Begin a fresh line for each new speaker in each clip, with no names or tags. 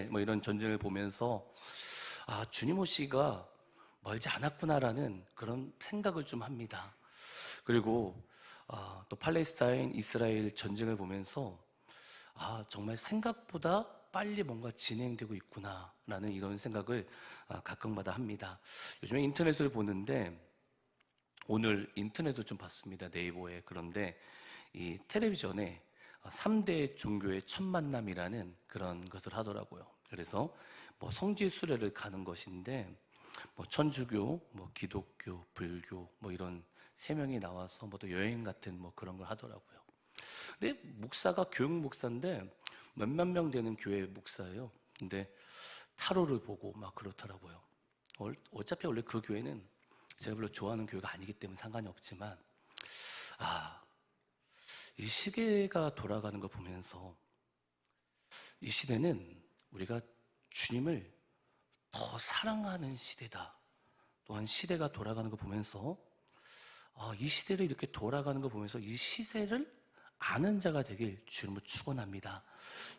뭐 이런 전쟁을 보면서 주님 오시기가 멀지 않았구나라는 그런 생각을 좀 합니다. 그리고 또 팔레스타인 이스라엘 전쟁을 보면서 정말 생각보다 빨리 뭔가 진행되고 있구나라는 이런 생각을 가끔마다 합니다. 요즘에 인터넷을 보는데 오늘 인터넷을 좀 봤습니다. 네이버에. 그런데 이 텔레비전에 3대 종교의 첫 만남이라는 그런 것을 하더라고요. 그래서 뭐 성지 순례를 가는 것인데 뭐 천주교, 뭐 기독교, 불교 뭐 이런 세 명이 나와서 뭐 또 여행 같은 뭐 그런 걸 하더라고요. 근데 목사가 교육 목사인데 몇만 명 되는 교회 목사예요. 근데 타로를 보고 막 그렇더라고요. 어차피 원래 그 교회는 제가 별로 좋아하는 교회가 아니기 때문에 상관이 없지만 이 시계가 돌아가는 걸 보면서 이 시대는 우리가 주님을 더 사랑하는 시대다. 또한 시대가 돌아가는 걸 보면서 이 시대를 이렇게 돌아가는 걸 보면서 이 시세를 아는 자가 되길 주님을 축원합니다.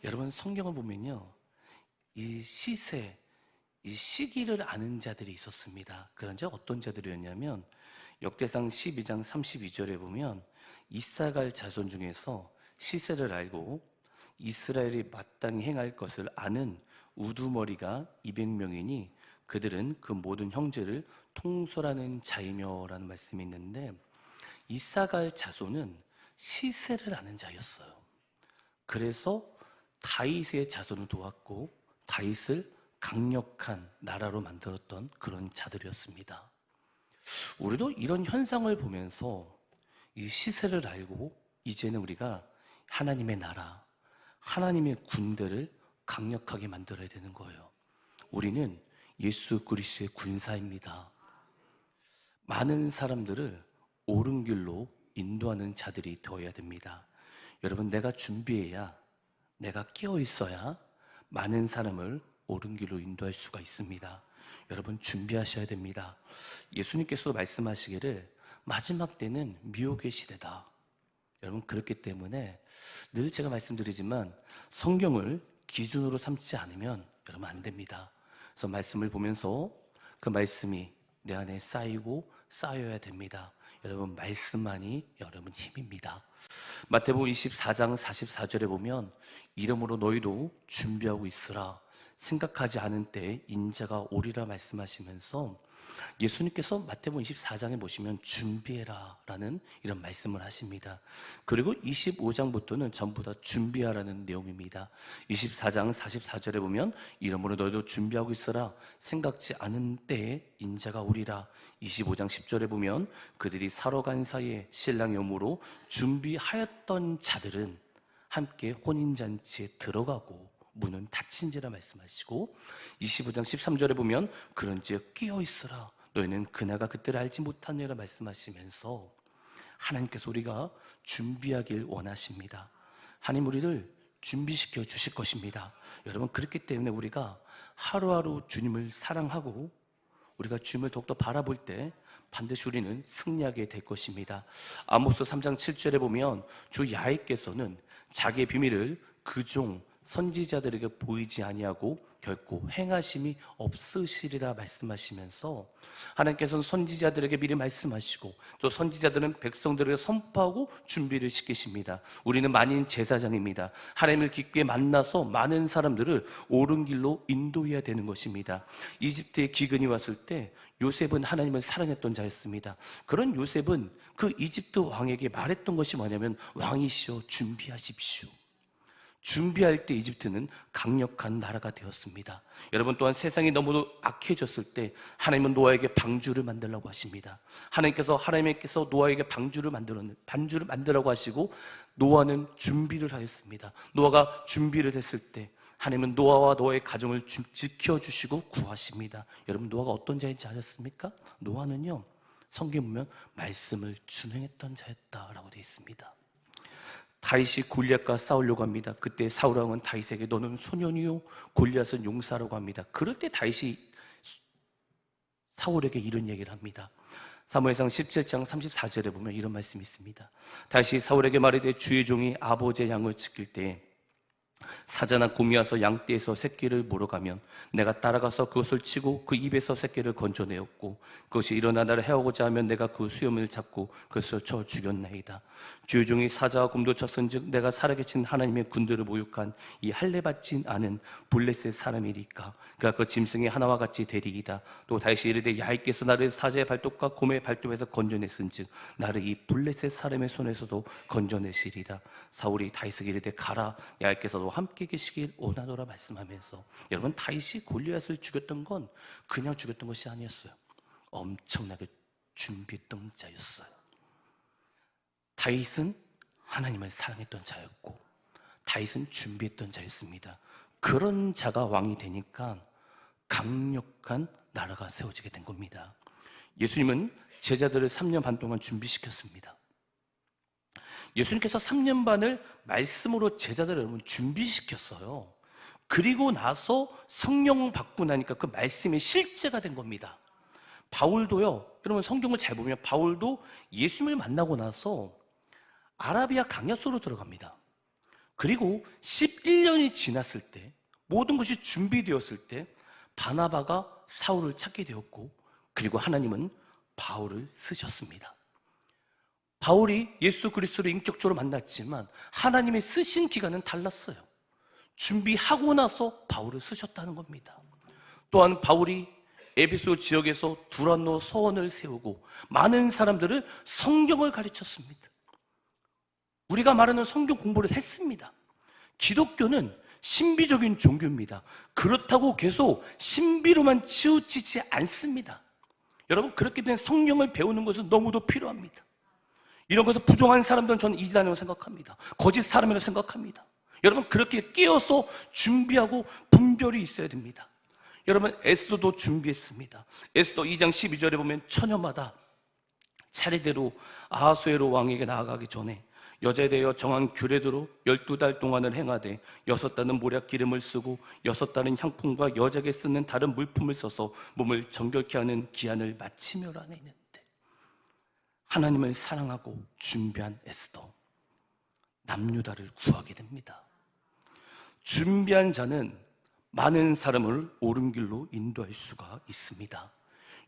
여러분 성경을 보면요, 이 시세, 이 시기를 아는 자들이 있었습니다. 그런 자 어떤 자들이었냐면 역대상 12장 32절에 보면 이사갈 자손 중에서 시세를 알고 이스라엘이 마땅히 행할 것을 아는 우두머리가 200명이니 그들은 그 모든 형제를 통솔하는 자이며 라는 말씀이 있는데 이사갈 자손은 시세를 아는 자였어요. 그래서 다윗의 자손을 도왔고 다윗을 강력한 나라로 만들었던 그런 자들이었습니다. 우리도 이런 현상을 보면서 이 시세를 알고 이제는 우리가 하나님의 나라, 하나님의 군대를 강력하게 만들어야 되는 거예요. 우리는 예수 그리스도의 군사입니다. 많은 사람들을 옳은 길로 인도하는 자들이 되어야 됩니다. 여러분, 내가 준비해야, 내가 깨어 있어야 많은 사람을 옳은 길로 인도할 수가 있습니다. 여러분 준비하셔야 됩니다. 예수님께서 말씀하시기를 마지막 때는 미혹의 시대다. 여러분 그렇기 때문에 늘 제가 말씀드리지만 성경을 기준으로 삼지 않으면 여러분 안 됩니다. 그래서 말씀을 보면서 그 말씀이 내 안에 쌓이고 쌓여야 됩니다. 여러분 말씀만이 여러분 힘입니다. 마태복음 24장 44절에 보면 이러므로 너희도 준비하고 있으라. 생각하지 않은 때에 인자가 오리라 말씀하시면서 예수님께서 마태복음 24장에 보시면 준비해라 라는 이런 말씀을 하십니다. 그리고 25장부터는 전부 다 준비하라는 내용입니다. 24장 44절에 보면 이러므로 너희도 준비하고 있어라. 생각지 않은 때에 인자가 오리라. 25장 10절에 보면 그들이 사러 간 사이에 신랑이 오므로 준비하였던 자들은 함께 혼인잔치에 들어가고 문은 닫힌지라 말씀하시고 25장 13절에 보면 그런즉 깨어있으라 너희는 그날과 그때를 알지 못하느니라 말씀하시면서 하나님께서 우리가 준비하길 원하십니다. 하나님 우리를 준비시켜 주실 것입니다. 여러분 그렇기 때문에 우리가 하루하루 주님을 사랑하고 우리가 주님을 더욱더 바라볼 때 반드시 우리는 승리하게 될 것입니다. 아모스 3장 7절에 보면 주 야훼께서는 자기의 비밀을 그종 선지자들에게 보이지 아니하고 결코 행하심이 없으시리라 말씀하시면서 하나님께서는 선지자들에게 미리 말씀하시고 또 선지자들은 백성들에게 선포하고 준비를 시키십니다. 우리는 만인 제사장입니다. 하나님을 깊게 만나서 많은 사람들을 옳은 길로 인도해야 되는 것입니다. 이집트에 기근이 왔을 때 요셉은 하나님을 사랑했던 자였습니다. 그런 요셉은 그 이집트 왕에게 말했던 것이 뭐냐면 왕이시여 준비하십시오. 준비할 때 이집트는 강력한 나라가 되었습니다. 여러분 또한 세상이 너무도 악해졌을 때 하나님은 노아에게 방주를 만들라고 하십니다. 하나님께서 노아에게 방주를 만들라고 하시고 노아는 준비를 하였습니다. 노아가 준비를 했을 때 하나님은 노아와 노아의 가정을 지켜주시고 구하십니다. 여러분 노아가 어떤 자인지 아셨습니까? 노아는요 성경에 보면 말씀을 준행했던 자였다라고 되어 있습니다. 다윗이 골리앗과 싸우려고 합니다. 그때 사울 왕은 다윗에게 너는 소년이요 골리앗은 용사라고 합니다. 그럴 때 다윗이 사울에게 이런 얘기를 합니다. 사무엘상 17장 34절에 보면 이런 말씀이 있습니다. 다윗이 사울에게 말하되 주의 종이 아버지의 양을 지킬 때 사자나 곰이 와서 양떼에서 새끼를 몰아가면 내가 따라가서 그것을 치고 그 입에서 새끼를 건져내었고, 그것이 일어나 나를 해오고자 하면 내가 그 수염을 잡고 그것을 쳐 죽였나이다. 주의 종이 사자와 곰도 쳤은즉 내가 살아계신 하나님의 군대를 모욕한 이 할례받지 않은 블레셋 사람이리까. 그가 그 짐승의 하나와 같이 되리이다. 또 다시 이르되 야훼께서 나를 사자의 발톱과 곰의 발톱에서 건져냈은즉 나를 이 블레셋 사람의 손에서도 건져내시리다. 사울이 다윗에게 이르되 가라, 야훼께서도 함께 계시길 원하노라 말씀하면서, 여러분, 다윗이 골리앗을 죽였던 건 그냥 죽였던 것이 아니었어요. 엄청나게 준비했던 자였어요. 다윗은 하나님을 사랑했던 자였고 다윗은 준비했던 자였습니다. 그런 자가 왕이 되니까 강력한 나라가 세워지게 된 겁니다. 예수님은 제자들을 3년 반 동안 준비시켰습니다. 예수님께서 3년 반을 말씀으로 제자들을 여러분 준비시켰어요. 그리고 나서 성령 받고 나니까 그 말씀이 실제가 된 겁니다. 바울도요, 여러분 성경을 잘 보면 바울도 예수님을 만나고 나서 아라비아 강야 속으로 들어갑니다. 그리고 11년이 지났을 때, 모든 것이 준비되었을 때 바나바가 사울을 찾게 되었고, 그리고 하나님은 바울을 쓰셨습니다. 바울이 예수 그리스도를 인격적으로 만났지만 하나님의 쓰신 기간은 달랐어요. 준비하고 나서 바울을 쓰셨다는 겁니다. 또한 바울이 에베소 지역에서 두란노 서원을 세우고 많은 사람들을 성경을 가르쳤습니다. 우리가 말하는 성경 공부를 했습니다. 기독교는 신비적인 종교입니다. 그렇다고 계속 신비로만 치우치지 않습니다. 여러분, 그렇기 때문에 성경을 배우는 것은 너무도 필요합니다. 이런 것을 부정한 사람들은 저는 이단이라고 생각합니다. 거짓 사람이라고 생각합니다. 여러분, 그렇게 끼어서 준비하고 분별이 있어야 됩니다. 여러분, 에스더도 준비했습니다. 에스더 2장 12절에 보면 처녀마다 차례대로 아하수에로 왕에게 나아가기 전에 여자에 대하여 정한 규례대로 12달 동안을 행하되 6달은 모략 기름을 쓰고 6달은 향품과 여자에게 쓰는 다른 물품을 써서 몸을 정결케 하는 기한을 마치며라 했는데, 하나님을 사랑하고 준비한 에스더, 남유다를 구하게 됩니다. 준비한 자는 많은 사람을 옳은 길로 인도할 수가 있습니다.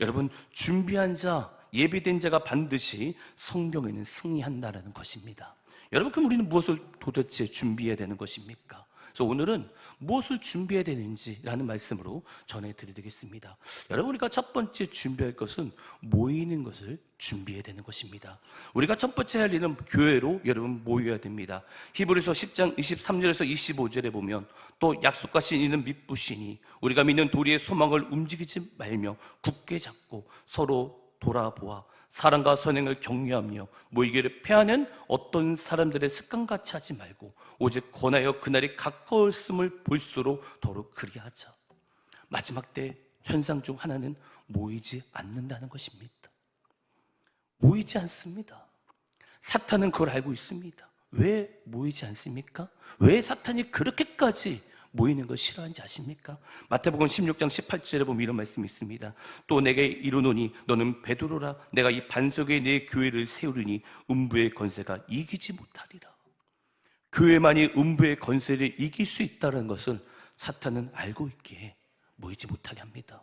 여러분, 준비한 자, 예비된 자가 반드시 성경에는 승리한다는 것입니다. 여러분, 그럼 우리는 무엇을 도대체 준비해야 되는 것입니까? 그래서 오늘은 무엇을 준비해야 되는지라는 말씀으로 전해드리겠습니다. 여러분, 우리가 첫 번째 준비할 것은 모이는 것을 준비해야 되는 것입니다. 우리가 첫 번째 할 일은 교회로 여러분 모여야 됩니다. 히브리서 10장 23절에서 25절에 보면 또 약속하신 이는 믿부시니 우리가 믿는 도리의 소망을 움직이지 말며 굳게 잡고 서로 돌아보아 사랑과 선행을 격려하며 모이기를 패하는 어떤 사람들의 습관같이 하지 말고 오직 권하여 그날이 가까웠음을 볼수록 더욱 그리하자. 마지막 때 현상 중 하나는 모이지 않는다는 것입니다. 모이지 않습니다. 사탄은 그걸 알고 있습니다. 왜 모이지 않습니까? 왜 사탄이 그렇게까지 모이는 걸 싫어하는지 아십니까? 마태복음 16장 18절에 보면 이런 말씀이 있습니다. 또 내게 이르노니 너는 베드로라. 내가 이 반석에 내 교회를 세우리니 음부의 권세가 이기지 못하리라. 교회만이 음부의 권세를 이길 수 있다는 것을 사탄은 알고 있기에 모이지 못하게 합니다.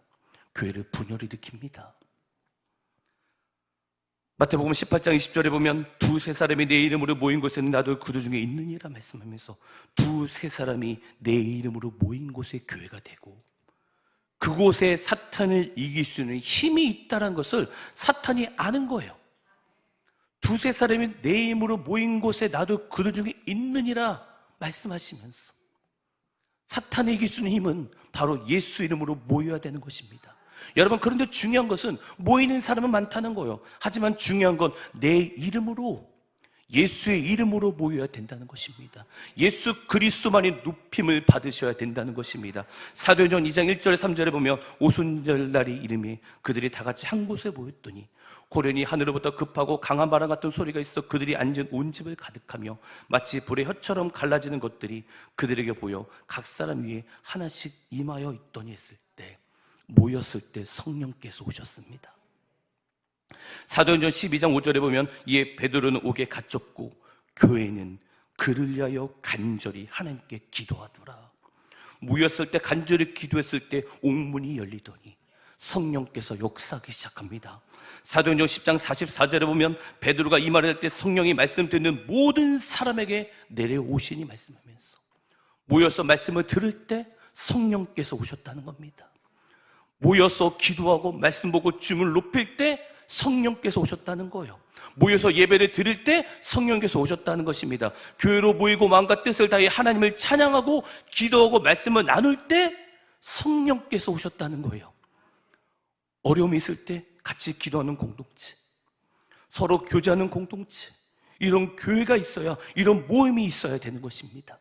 교회를 분열을 일으킵니다. 마태복음 18장 20절에 보면 두세 사람이 내 이름으로 모인 곳에는 나도 그들 중에 있느니라 말씀하면서 두세 사람이 내 이름으로 모인 곳에 교회가 되고 그곳에 사탄을 이길 수 있는 힘이 있다는 것을 사탄이 아는 거예요. 두세 사람이 내 이름으로 모인 곳에 나도 그들 중에 있느니라 말씀하시면서 사탄을 이길 수 있는 힘은 바로 예수 이름으로 모여야 되는 것입니다. 여러분, 그런데 중요한 것은 모이는 사람은 많다는 거예요. 하지만 중요한 건 내 이름으로, 예수의 이름으로 모여야 된다는 것입니다. 예수 그리스도만이 높임을 받으셔야 된다는 것입니다. 사도행전 2장 1절 3절에 보면 오순절날이 이름에 그들이 다 같이 한 곳에 모였더니 고련히 하늘로부터 급하고 강한 바람 같은 소리가 있어 그들이 앉은 온 집을 가득하며 마치 불의 혀처럼 갈라지는 것들이 그들에게 보여 각 사람 위에 하나씩 임하여 있더니 했을 때, 모였을 때 성령께서 오셨습니다. 사도행전 12장 5절에 보면 이에 베드로는 옥에 갇혔고 교회는 그를 위하여 간절히 하나님께 기도하더라. 모였을 때 간절히 기도했을 때 옥문이 열리더니 성령께서 역사하기 시작합니다. 사도행전 10장 44절에 보면 베드로가 이 말을 할 때 성령이 말씀 듣는 모든 사람에게 내려오시니 말씀하면서 모여서 말씀을 들을 때 성령께서 오셨다는 겁니다. 모여서 기도하고 말씀 보고 주님을 높일 때 성령께서 오셨다는 거예요. 모여서 예배를 드릴 때 성령께서 오셨다는 것입니다. 교회로 모이고 마음과 뜻을 다해 하나님을 찬양하고 기도하고 말씀을 나눌 때 성령께서 오셨다는 거예요. 어려움이 있을 때 같이 기도하는 공동체, 서로 교제하는 공동체, 이런 교회가 있어야, 이런 모임이 있어야 되는 것입니다.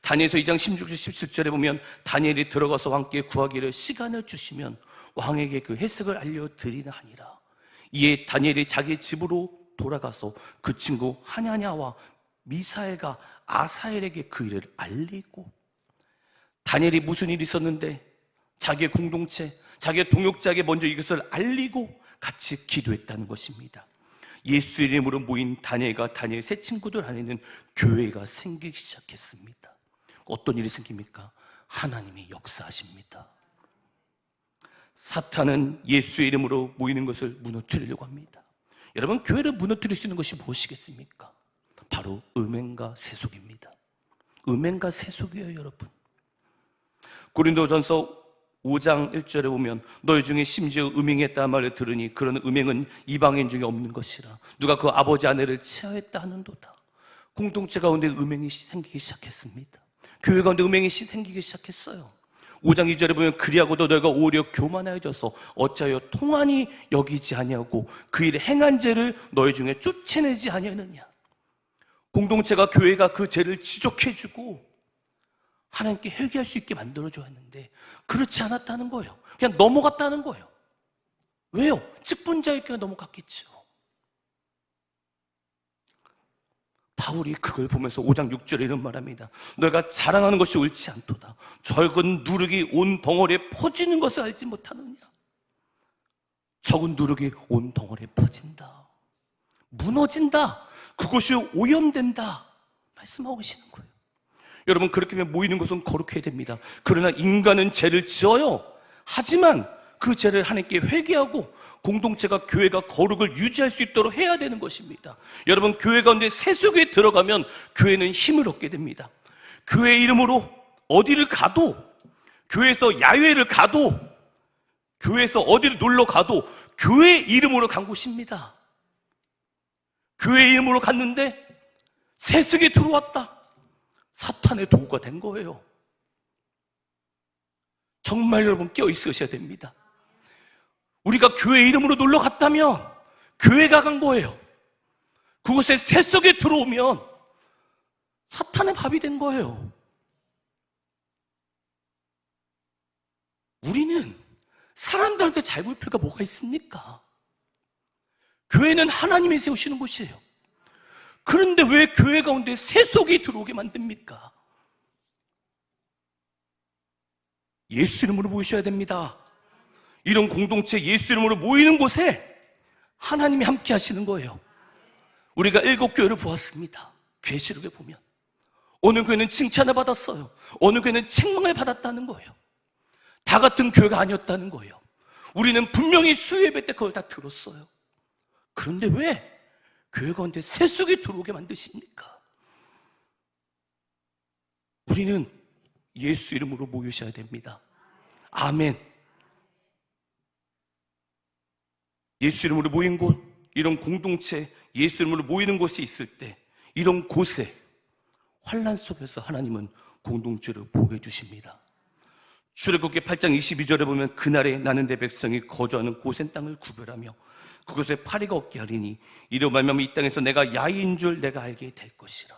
다니엘서 2장 16절 17절에 보면 다니엘이 들어가서 왕께 구하기를 시간을 주시면 왕에게 그 해석을 알려드리나 하니라. 이에 다니엘이 자기 집으로 돌아가서 그 친구 하냐냐와 미사엘과 아사엘에게 그 일을 알리고, 다니엘이 무슨 일이 있었는데 자기의 공동체, 자기의 동역자에게 먼저 이것을 알리고 같이 기도했다는 것입니다. 예수 이름으로 모인 다니엘과 다니엘 세 친구들 안에는 교회가 생기기 시작했습니다. 어떤 일이 생깁니까? 하나님이 역사하십니다. 사탄은 예수의 이름으로 모이는 것을 무너뜨리려고 합니다. 여러분, 교회를 무너뜨릴 수 있는 것이 무엇이겠습니까? 바로 음행과 세속입니다. 음행과 세속이에요, 여러분. 고린도전서 5장 1절에 보면 너희 중에 심지어 음행했다는 말을 들으니 그런 음행은 이방인 중에 없는 것이라. 누가 그 아버지 아내를 치하했다 하는도다. 공동체 가운데 음행이 생기기 시작했습니다. 교회 가운데 음행이 생기기 시작했어요. 5장 2절에 보면 그리하고도 너희가 오히려 교만하여져서 어찌하여 통한이 여기지 아니하고 그 일에 행한 죄를 너희 중에 쫓아내지 아니하느냐. 공동체가, 교회가 그 죄를 지적해주고 하나님께 회개할 수 있게 만들어줘야 하는데 그렇지 않았다는 거예요. 그냥 넘어갔다는 거예요. 왜요? 직분자에게 넘어갔겠죠. 바울이 그걸 보면서 5장 6절에 이런 말합니다. 너희가 자랑하는 것이 옳지 않도다. 적은 누룩이 온 덩어리에 퍼지는 것을 알지 못하느냐. 적은 누룩이 온 덩어리에 퍼진다, 무너진다, 그것이 오염된다 말씀하고 계시는 거예요. 여러분, 그렇게 하면 모이는 것은 거룩해야 됩니다. 그러나 인간은 죄를 지어요. 하지만 그 죄를 하나님께 회개하고 공동체가, 교회가 거룩을 유지할 수 있도록 해야 되는 것입니다. 여러분, 교회 가운데 세속에 들어가면 교회는 힘을 얻게 됩니다. 교회 이름으로 어디를 가도, 교회에서 야외를 가도, 교회에서 어디를 놀러 가도 교회 이름으로 간 곳입니다. 교회 이름으로 갔는데 세속에 들어왔다. 사탄의 도구가 된 거예요. 정말 여러분 깨어 있으셔야 됩니다. 우리가 교회 이름으로 놀러 갔다면 교회가 간 거예요. 그곳에 새 속에 들어오면 사탄의 밥이 된 거예요. 우리는 사람들한테 잘 보일 필요가 뭐가 있습니까? 교회는 하나님이 세우시는 곳이에요. 그런데 왜 교회 가운데 세속이 들어오게 만듭니까? 예수 이름으로 모이셔야 됩니다. 이런 공동체, 예수 이름으로 모이는 곳에 하나님이 함께 하시는 거예요. 우리가 7교회를 보았습니다. 계시록에 보면 어느 교회는 칭찬을 받았어요. 어느 교회는 책망을 받았다는 거예요. 다 같은 교회가 아니었다는 거예요. 우리는 분명히 수요예배 때 그걸 다 들었어요. 그런데 왜 교회 가운데 세속이 들어오게 만드십니까? 우리는 예수 이름으로 모이셔야 됩니다. 아멘. 예수 이름으로 모인 곳, 이런 공동체, 예수 이름으로 모이는 곳이 있을 때 이런 곳에 환난 속에서 하나님은 공동체를 보게 주십니다. 출애굽기 8장 22절에 보면 그날에 나는 내 백성이 거주하는 고센 땅을 구별하며 그곳에 파리가 없게 하리니 이로 말미암아 이 땅에서 내가 야인 줄 내가 알게 될 것이라.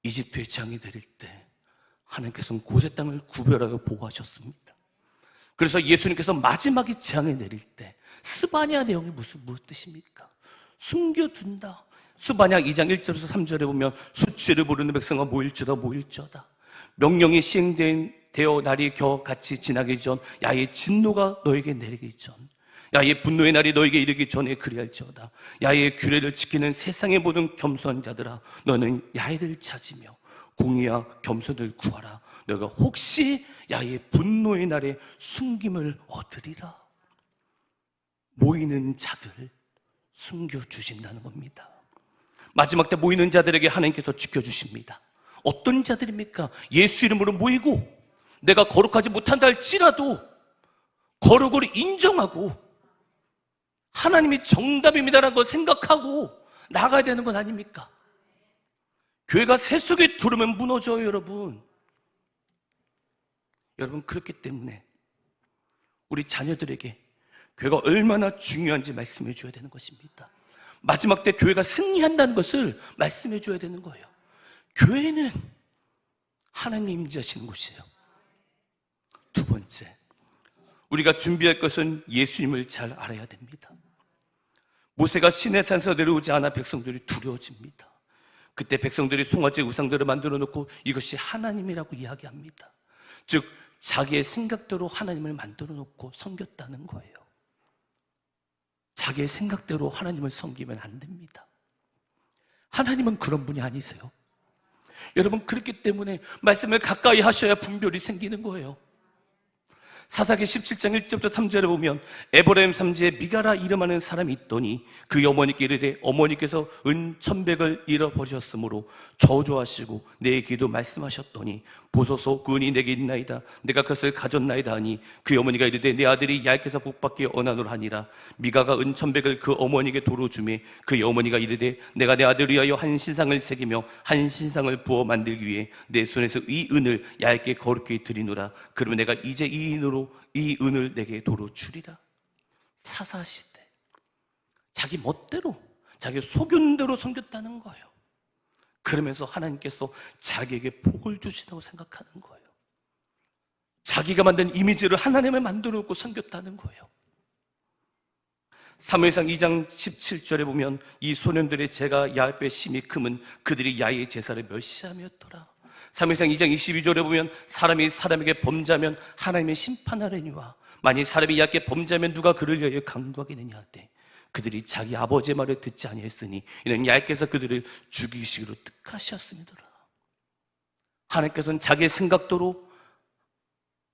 이집트의 재앙이 내릴 때 하나님께서는 고센 땅을 구별하여 보호하셨습니다. 그래서 예수님께서 마지막에 재앙을 내릴 때 스바냐 내용이 무슨 뜻입니까? 숨겨둔다. 스바냐 2장 1절에서 3절에 보면 수치를 모르는 백성아 모일지어다. 명령이 시행되어 날이 겨우 같이 지나기 전 야의 진노가 너에게 내리기 전 야의 분노의 날이 너에게 이르기 전에 그리할지어다. 야의 규례를 지키는 세상의 모든 겸손한 자들아, 너는 야를 찾으며 공의와 겸손을 구하라. 너가 혹시 야의 분노의 날에 숨김을 얻으리라. 모이는 자들을 숨겨주신다는 겁니다. 마지막 때 모이는 자들에게 하나님께서 지켜주십니다. 어떤 자들입니까? 예수 이름으로 모이고 내가 거룩하지 못한다 할지라도 거룩을 인정하고 하나님이 정답입니다라는 걸 생각하고 나가야 되는 건 아닙니까? 교회가 세속에 들으면 무너져요, 여러분. 여러분, 그렇기 때문에 우리 자녀들에게 교회가 얼마나 중요한지 말씀해 줘야 되는 것입니다. 마지막 때 교회가 승리한다는 것을 말씀해 줘야 되는 거예요. 교회는 하나님 임재하시는 곳이에요. 두 번째, 우리가 준비할 것은 예수님을 잘 알아야 됩니다. 모세가 시내산에서 내려오지 않아 백성들이 두려워집니다. 그때 백성들이 송아지 우상들을 만들어 놓고 이것이 하나님이라고 이야기합니다. 즉 자기의 생각대로 하나님을 만들어 놓고 섬겼다는 거예요. 자기의 생각대로 하나님을 섬기면 안 됩니다. 하나님은 그런 분이 아니세요. 여러분, 그렇기 때문에 말씀을 가까이 하셔야 분별이 생기는 거예요. 사사기 17장 1절부터 3절에 보면 에브라임 삼지에 미가라 이름하는 사람이 있더니 그 어머니께 이르되 어머니께서 은 1,100을 잃어버렸으므로 저주하시고 내 귀도 말씀하셨더니 보소서 그 은이 내게 있나이다. 내가 그것을 가졌나이다 하니 그 어머니가 이르되 내 아들이 야께서 복받게 언하노라 하니라. 미가가 은 1,100을 그 어머니에게 도로 주매 그 어머니가 이르되 내가 내 아들을 위하여 한 신상을 새기며 한 신상을 부어 만들기 위해 내 손에서 이 은을 얇게 거룩히 드리노라. 그러면 내가 이제 이 은을 내게 도로 주리라. 사사시대 자기 멋대로 자기 속이는 대로 섬겼다는 거예요. 그러면서 하나님께서 자기에게 복을 주시다고 생각하는 거예요. 자기가 만든 이미지를 하나님을 만들어 놓고 섬겼다는 거예요. 사무엘상 2장 17절에 보면 이 소년들의 죄가 야훼 앞에 심히 크면 그들이 야훼의 제사를 멸시하였더라. 사무엘상 2장 22절에 보면 사람이 사람에게 범죄하면 하나님의 심판하려니와 만일 사람이 야훼 범죄하면 누가 그를 위하여 강구하겠느냐 하되 그들이 자기 아버지의 말을 듣지 아니했으니 이는 야훼께서 그들을 죽이시기로 뜻하셨음이더라. 하나님께서는 자기의 생각대로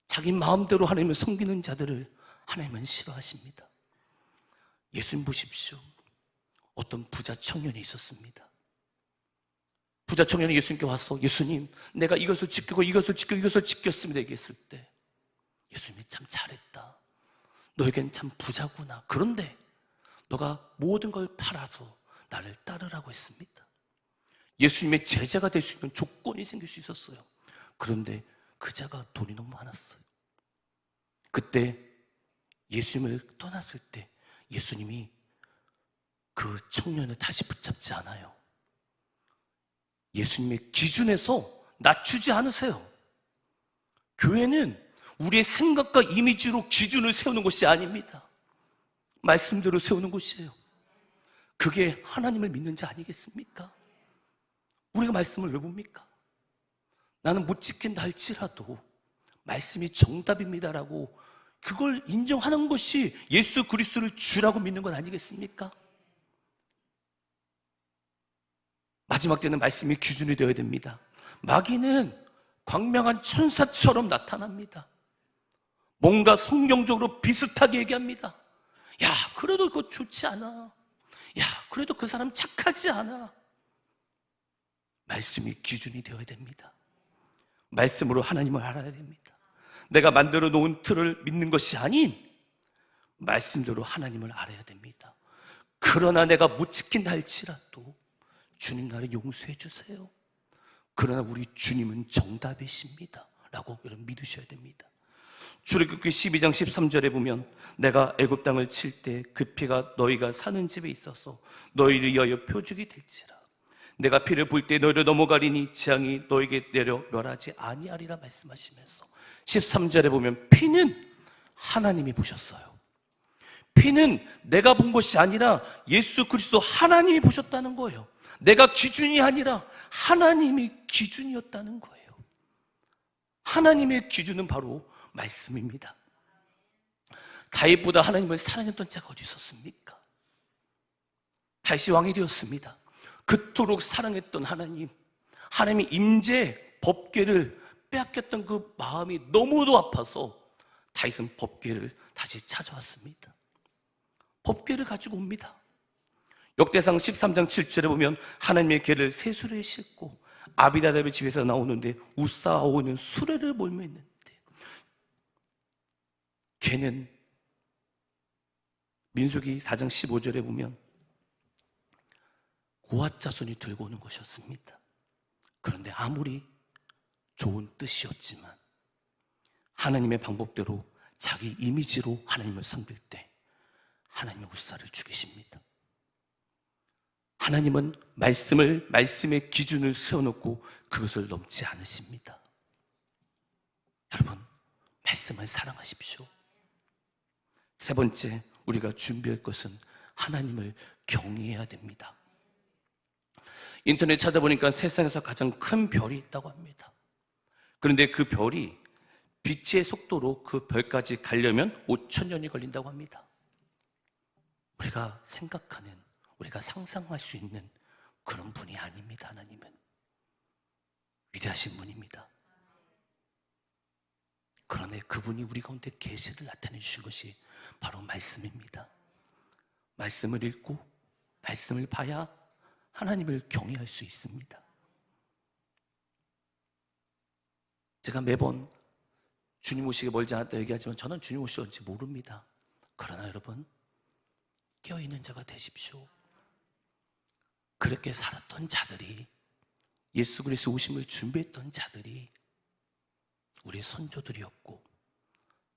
자기 마음대로 하나님을 섬기는 자들을 하나님은 싫어하십니다. 예수님 보십시오. 어떤 부자 청년이 있었습니다. 부자 청년이 예수님께 와서 예수님, 내가 이것을 지키고 이것을 지켰습니다 얘기했을 때 예수님이 참 잘했다. 너에겐 참 부자구나. 그런데 너가 모든 걸 팔아서 나를 따르라고 했습니다. 예수님의 제자가 될 수 있는 조건이 생길 수 있었어요. 그런데 그 자가 돈이 너무 많았어요. 그때 예수님을 떠났을 때 예수님이 그 청년을 다시 붙잡지 않아요. 예수님의 기준에서 낮추지 않으세요. 교회는 우리의 생각과 이미지로 기준을 세우는 것이 아닙니다. 말씀대로 세우는 곳이에요. 그게 하나님을 믿는 자 아니겠습니까? 우리가 말씀을 왜 봅니까? 나는 못 지킨다 할지라도 말씀이 정답입니다라고 그걸 인정하는 것이 예수 그리스도를 주라고 믿는 건 아니겠습니까? 마지막 때는 말씀이 기준이 되어야 됩니다. 마귀는 광명한 천사처럼 나타납니다. 뭔가 성경적으로 비슷하게 얘기합니다. 야, 그래도 그거 좋지 않아. 야, 그래도 그 사람 착하지 않아. 말씀이 기준이 되어야 됩니다. 말씀으로 하나님을 알아야 됩니다. 내가 만들어 놓은 틀을 믿는 것이 아닌 말씀대로 하나님을 알아야 됩니다. 그러나 내가 못 지킨다 할지라도 주님 나를 용서해 주세요. 그러나 우리 주님은 정답이십니다 라고 여러분 믿으셔야 됩니다. 출애굽기 12장 13절에 보면 내가 애굽 땅을 칠 때 그 피가 너희가 사는 집에 있어서 너희를 위하여 표적이 될지라. 내가 피를 볼 때 너희를 넘어가리니 재앙이 너에게 내려 멸하지 아니하리라 말씀하시면서 13절에 보면 피는 하나님이 보셨어요. 피는 내가 본 것이 아니라 예수 그리스도 하나님이 보셨다는 거예요. 내가 기준이 아니라 하나님이 기준이었다는 거예요. 하나님의 기준은 바로 말씀입니다. 다윗보다 하나님을 사랑했던 자가 어디 있었습니까? 다윗이 왕이 되었습니다. 그토록 사랑했던 하나님, 하나님의 임재 법궤를 빼앗겼던 그 마음이 너무도 아파서 다윗은 법궤를 다시 찾아왔습니다. 법궤를 가지고 옵니다. 역대상 13장 7절에 보면 하나님의 궤를 쇠수레에 싣고 아비나답의 집에서 나오는데 우사오는 수레를 몰며 있는데, 궤는 민수기 4장 15절에 보면 고앗 자손이 들고 오는 것이었습니다. 그런데 아무리 좋은 뜻이었지만 하나님의 방법대로 자기 이미지로 하나님을 섬길 때 하나님의 우사를 죽이십니다. 하나님은 말씀의 기준을 세워놓고 그것을 넘지 않으십니다. 여러분, 말씀을 사랑하십시오. 세 번째, 우리가 준비할 것은 하나님을 경외해야 됩니다. 인터넷 찾아보니까 세상에서 가장 큰 별이 있다고 합니다. 그런데 그 별이 빛의 속도로 그 별까지 가려면 5,000년이 걸린다고 합니다. 우리가 생각하는, 우리가 상상할 수 있는 그런 분이 아닙니다. 하나님은 위대하신 분입니다. 그러나 그분이 우리 가운데 계시를 나타내 주신 것이 바로 말씀입니다. 말씀을 읽고 말씀을 봐야 하나님을 경외할 수 있습니다. 제가 매번 주님 오시기 멀지 않았다 얘기하지만 저는 주님 오시는지 모릅니다. 그러나 여러분, 깨어있는 자가 되십시오. 그렇게 살았던 자들이, 예수 그리스도 오심을 준비했던 자들이 우리의 선조들이었고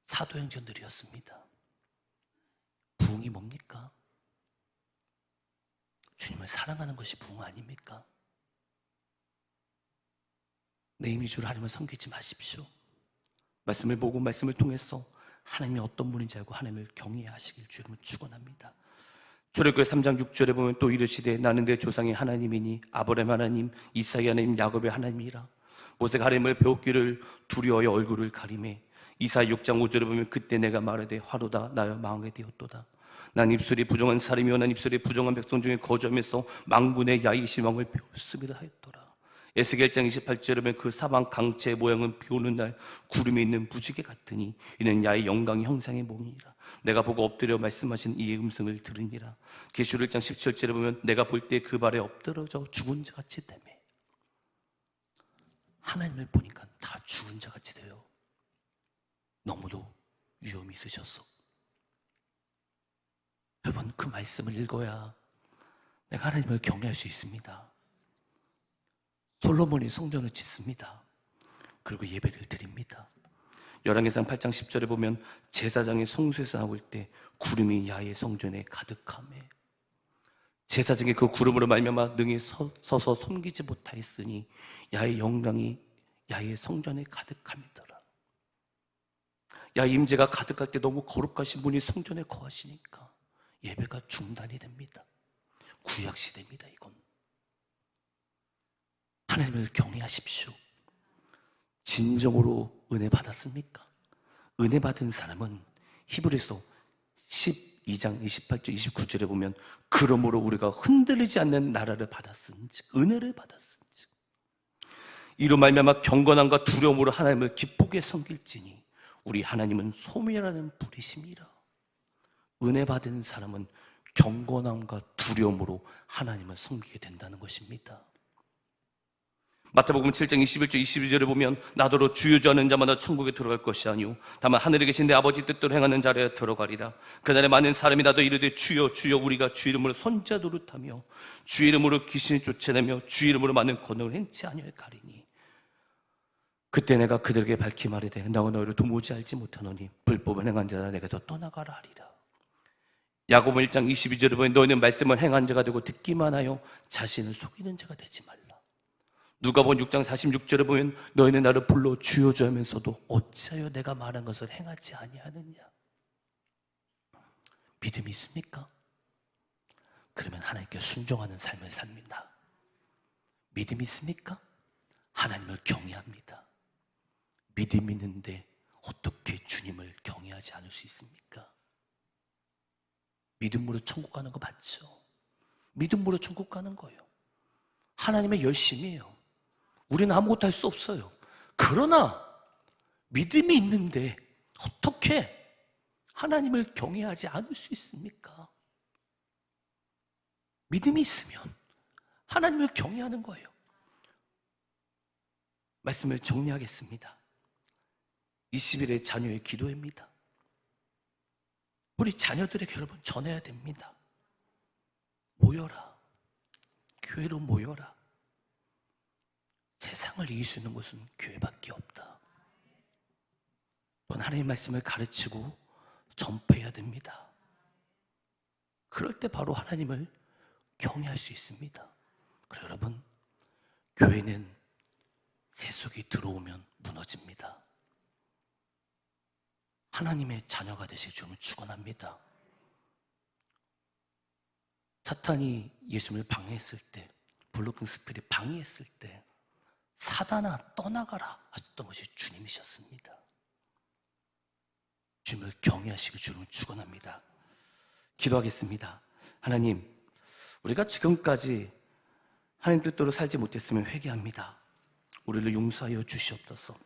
사도행전들이었습니다. 부흥이 뭡니까? 주님을 사랑하는 것이 부흥 아닙니까? 내 이미지로 하나님을 섬기지 마십시오. 말씀을 보고 말씀을 통해서 하나님이 어떤 분인지 알고 하나님을 경외하시길 주님은 축원합니다. 출애굽기 3장 6절에 보면 또 이르시되 나는 내 조상의 하나님이니 아브라함 하나님, 이삭의 하나님, 야곱의 하나님이라. 모세가 하나님을 배웠기를 두려워하여 얼굴을 가리매. 이사야 6장 5절에 보면 그때 내가 말하되 화로다 나여 망하게 되었도다. 난 입술이 부정한 사람이요 난 입술이 부정한 백성 중에 거점에서 만군의 야이신 왕을 배웠습니다 하였더라. 에스겔 1장 28절에 보면 그 사방 강체의 모양은 비 오는 날 구름이 있는 무지개 같으니 이는 야의 영광의 형상의 몸이니라. 내가 보고 엎드려 말씀하신 이의 음성을 들으니라. 계시록 1장 17절에 보면 내가 볼 때 그 발에 엎드러져 죽은 자같이 되매. 하나님을 보니까 다 죽은 자같이 돼요. 너무도 위험이 있으셔서. 여러분, 그 말씀을 읽어야 내가 하나님을 경외할 수 있습니다. 솔로몬이 성전을 짓습니다. 그리고 예배를 드립니다. 열왕기상 8장 10절에 보면 제사장이 성소에서 나올 때 구름이 야의 성전에 가득하매. 제사장이 그 구름으로 말미암아 능히 서서 섬기지 못하였으니 야의 영광이 야의 성전에 가득함이더라. 야의 임재가 가득할 때 너무 거룩하신 분이 성전에 거하시니까 예배가 중단이 됩니다. 구약시대입니다. 이건 하나님을 경외하십시오. 진정으로 은혜 받았습니까? 은혜 받은 사람은 히브리서 12장 28절 29절에 보면 그러므로 우리가 흔들리지 않는 나라를 받았은즉 은혜를 받았은즉 이로 말미암아 경건함과 두려움으로 하나님을 기쁘게 섬길지니 우리 하나님은 소멸하는 불이심이라. 은혜 받은 사람은 경건함과 두려움으로 하나님을 섬기게 된다는 것입니다. 마태복음 7장 21절 22절에 보면 나더러 주여 주하는 자마다 천국에 들어갈 것이 아니오 다만 하늘에 계신 내 아버지 뜻대로 행하는 자라야 들어가리라. 그날에 많은 사람이 나도 이르되 주여 주여 우리가 주 이름으로 선자 노릇하며 주 이름으로 귀신을 쫓아내며 주 이름으로 많은 권능을 행치 아니할까리니 그때 내가 그들에게 밝히 말하되 나와 너희를 도무지 알지 못하노니 불법을 행한 자라 내게서 떠나가라 하리라. 야고보 1장 22절에 보면 너희는 말씀을 행한 자가 되고 듣기만 하여 자신을 속이는 자가 되지 말라. 누가복음 6장 46절에 보면 너희는 나를 불러 주여 주여 하면서도 어찌하여 내가 말한 것을 행하지 아니하느냐. 믿음이 있습니까? 그러면 하나님께 순종하는 삶을 삽니다. 믿음이 있습니까? 하나님을 경외합니다. 믿음이 있는데 어떻게 주님을 경외하지 않을 수 있습니까? 믿음으로 천국 가는 거 맞죠? 믿음으로 천국 가는 거예요. 하나님의 열심이에요. 우리는 아무것도 할 수 없어요. 그러나 믿음이 있는데 어떻게 하나님을 경외하지 않을 수 있습니까? 믿음이 있으면 하나님을 경외하는 거예요. 말씀을 정리하겠습니다. 20일의 자녀의 기도회입니다. 우리 자녀들에게 여러분 전해야 됩니다. 모여라. 교회로 모여라. 세상을 이길 수 있는 곳은 교회밖에 없다. 또한 하나님의 말씀을 가르치고 전파해야 됩니다. 그럴 때 바로 하나님을 경외할 수 있습니다. 그래서 여러분, 교회는 세속이 들어오면 무너집니다. 하나님의 자녀가 되실 줄을 축원합니다. 사탄이 예수님을 방해했을 때, 블로킹 스피릿 방해했을 때 사단아 떠나가라 하셨던 것이 주님이셨습니다. 주님을 경외하시길 주를 축원합니다. 기도하겠습니다. 하나님, 우리가 지금까지 하나님 뜻대로 살지 못했으면 회개합니다. 우리를 용서하여 주시옵소서.